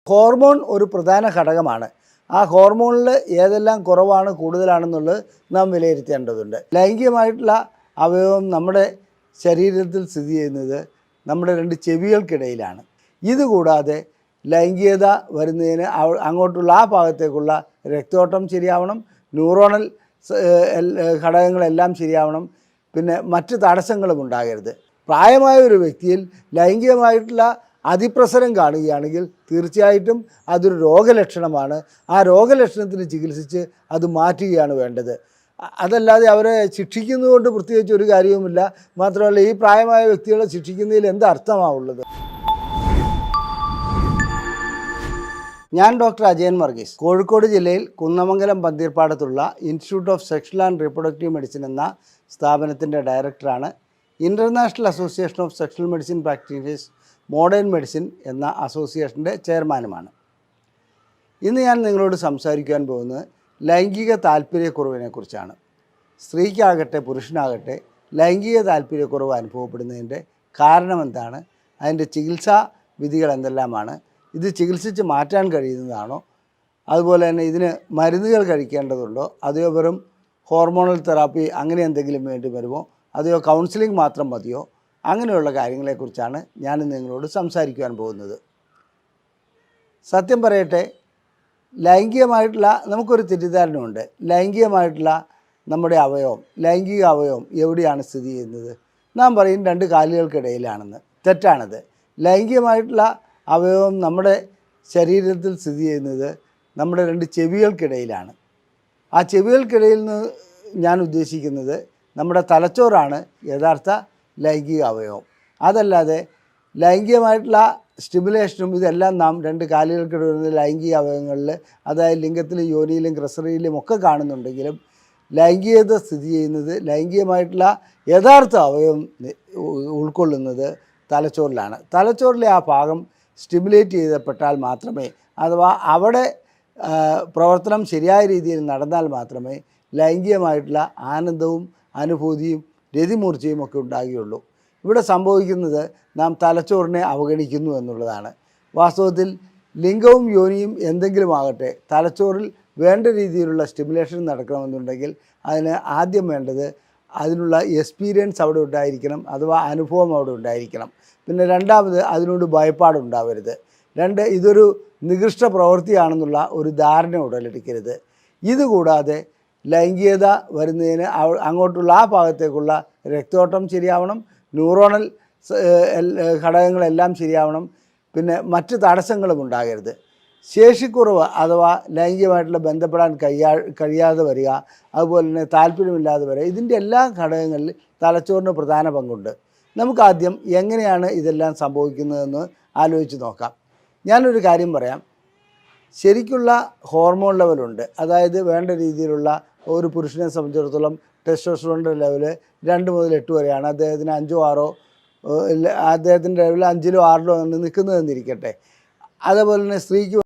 Hormone ഒരു പ്രധാന ഘടകമാണ്. ആ ഹോർമോണിൽ ഏതെല്ലാം കുറവാണ് കൂടുതലാണെന്നുള്ളത് നാം വിലയിരുത്തേണ്ടതുണ്ട്. ലൈംഗികമായിട്ടുള്ള അവയവം നമ്മുടെ ശരീരത്തിൽ സ്ഥിതി ചെയ്യുന്നത് നമ്മുടെ രണ്ട് ചെവികൾക്കിടയിലാണ്. ഇതുകൂടാതെ ലൈംഗികത വരുന്നതിന് അങ്ങോട്ടുള്ള ആ ഭാഗത്തേക്കുള്ള രക്തോട്ടം ശരിയാവണം, ന്യൂറോണൽ ഘടകങ്ങളെല്ലാം ശരിയാവണം, പിന്നെ മറ്റ് തടസ്സങ്ങളും ഉണ്ടാകരുത്. പ്രായമായ ഒരു വ്യക്തിയിൽ ലൈംഗികമായിട്ടുള്ള അതിപ്രസരം കാണുകയാണെങ്കിൽ തീർച്ചയായിട്ടും അതൊരു രോഗലക്ഷണമാണ്. ആ രോഗലക്ഷണത്തിന് ചികിത്സിച്ച് അത് മാറ്റുകയാണ് വേണ്ടത്. അതല്ലാതെ അവരെ ശിക്ഷിക്കുന്നതുകൊണ്ട് പ്രത്യേകിച്ച് ഒരു കാര്യവുമില്ല. മാത്രമല്ല, ഈ പ്രായമായ വ്യക്തികളെ ശിക്ഷിക്കുന്നതിൽ എന്ത് അർത്ഥമാണുള്ളത്? ഞാൻ ഡോക്ടർ അജയൻ വർഗീസ്, കോഴിക്കോട് ജില്ലയിൽ കുന്നമംഗലം പന്തീർപ്പാടത്തുള്ള institute of sexual and reproductive medicine എന്ന സ്ഥാപനത്തിൻ്റെ ഡയറക്ടറാണ്. International association of sexual medicine practitioners modern medicine എന്ന അസോസിയേഷൻ്റെ ചെയർമാനുമാണ്. ഇന്ന് ഞാൻ നിങ്ങളോട് സംസാരിക്കാൻ പോകുന്നത് ലൈംഗിക താല്പര്യക്കുറവിനെക്കുറിച്ചാണ്. സ്ത്രീക്കാകട്ടെ പുരുഷനാകട്ടെ ലൈംഗിക താല്പര്യക്കുറവ് അനുഭവപ്പെടുന്നതിൻ്റെ കാരണമെന്താണ്, അതിൻ്റെ ചികിത്സാ വിധികൾ എന്തെല്ലാമാണ്, ഇത് ചികിത്സിച്ച് മാറ്റാൻ കഴിയുന്നതാണോ, അതുപോലെ തന്നെ ഇതിന് മരുന്നുകൾ കഴിക്കേണ്ടതുണ്ടോ, അതെയോ വെറും ഹോർമോണൽ തെറാപ്പി അങ്ങനെ എന്തെങ്കിലും വേണ്ടി വരുമോ, അതെയോ കൗൺസിലിംഗ് മാത്രം മതിയോ, അങ്ങനെയുള്ള കാര്യങ്ങളെക്കുറിച്ചാണ് ഞാൻ നിങ്ങളോട് സംസാരിക്കുവാൻ പോകുന്നത്. സത്യം പറയട്ടെ, ലൈംഗികമായിട്ടുള്ള നമുക്കൊരു തെറ്റിദ്ധാരണയുണ്ട്. ലൈംഗികമായിട്ടുള്ള നമ്മുടെ അവയവം, ലൈംഗിക അവയവം എവിടെയാണ് സ്ഥിതി ചെയ്യുന്നത്? നാം പറയും രണ്ട് കാലുകൾക്കിടയിലാണെന്ന്. തെറ്റാണത്. ലൈംഗികമായിട്ടുള്ള അവയവം നമ്മുടെ ശരീരത്തിൽ സ്ഥിതി ചെയ്യുന്നത് നമ്മുടെ രണ്ട് ചെവികൾക്കിടയിലാണ്. ആ ചെവികൾക്കിടയിൽ നിന്ന് ഞാൻ ഉദ്ദേശിക്കുന്നത് നമ്മുടെ തലച്ചോറാണ് യഥാർത്ഥ ലൈംഗിക അവയവം. അതല്ലാതെ ലൈംഗികമായിട്ടുള്ള സ്റ്റിമുലേഷനും ഇതെല്ലാം നാം രണ്ട് കാലുകൾക്കിടയിൽ ലൈംഗിക അവയവങ്ങളിൽ, അതായത് ലിംഗത്തിലും യോനിയിലും ക്രസറിയിലും ഒക്കെ കാണുന്നുണ്ടെങ്കിലും ലൈംഗികത സ്ഥിതി ചെയ്യുന്നത്, ലൈംഗികമായിട്ടുള്ള യഥാർത്ഥ അവയവം ഉൾക്കൊള്ളുന്നത് തലച്ചോറിലാണ്. തലച്ചോറിലെ ആ ഭാഗം സ്റ്റിമുലേറ്റ് ചെയ്യപ്പെട്ടാൽ മാത്രമേ, അഥവാ അവിടെ പ്രവർത്തനം ശരിയായ രീതിയിൽ നടന്നാൽ മാത്രമേ ലൈംഗികമായിട്ടുള്ള ആനന്ദവും അനുഭൂതിയും രതിമൂർച്ചയും ഒക്കെ ഉണ്ടാകുകയുള്ളൂ. ഇവിടെ സംഭവിക്കുന്നത് നാം തലച്ചോറിനെ അവഗണിക്കുന്നു എന്നുള്ളതാണ്. വാസ്തവത്തിൽ ലിംഗവും യോനിയും എന്തെങ്കിലും ആകട്ടെ, തലച്ചോറിൽ വേണ്ട രീതിയിലുള്ള സ്റ്റിമുലേഷൻ നടക്കണമെന്നുണ്ടെങ്കിൽ അതിന് ആദ്യം വേണ്ടത് അതിനുള്ള എക്സ്പീരിയൻസ് അവിടെ ഉണ്ടായിരിക്കണം, അഥവാ അനുഭവം അവിടെ ഉണ്ടായിരിക്കണം. പിന്നെ രണ്ടാമത് അതിനോട് ഭയപ്പാടുണ്ടാവരുത്. രണ്ട്, ഇതൊരു നികൃഷ്ട പ്രവൃത്തിയാണെന്നുള്ള ഒരു ധാരണ ഉടലെടുക്കരുത്. ഇതുകൂടാതെ ലൈംഗികത വരുന്നതിന് അങ്ങോട്ടുള്ള ആ ഭാഗത്തേക്കുള്ള രക്തോട്ടം ശരിയാവണം, ന്യൂറോണൽ ഘടകങ്ങളെല്ലാം ശരിയാവണം, പിന്നെ മറ്റ് തടസ്സങ്ങളും ഉണ്ടാകരുത്. ശേഷിക്കുറവ് അഥവാ ലൈംഗികമായിട്ടുള്ള ബന്ധപ്പെടാൻ കഴിയാതെ വരിക, അതുപോലെ തന്നെ താല്പര്യമില്ലാതെ വരിക, ഇതിൻ്റെ എല്ലാ ഘടകങ്ങളിൽ തലച്ചോറിന് പ്രധാന പങ്കുണ്ട്. നമുക്കാദ്യം എങ്ങനെയാണ് ഇതെല്ലാം സംഭവിക്കുന്നതെന്ന് ആലോചിച്ച് നോക്കാം. ഞാനൊരു കാര്യം പറയാം. ശരിക്കുള്ള ഹോർമോൺ ലെവലുണ്ട്. അതായത് വേണ്ട രീതിയിലുള്ള ഒരു പുരുഷനെ സംബന്ധിച്ചിടത്തോളം ടെസ്റ്റോസ്റ്ററോണിൻ്റെ ലെവല് 2 മുതൽ 8 വരെയാണ്. അദ്ദേഹത്തിന് 5 6 അദ്ദേഹത്തിൻ്റെ ലെവൽ 5 6 നിൽക്കുന്നതെന്നിരിക്കട്ടെ. അതേപോലെ തന്നെ സ്ത്രീക്ക്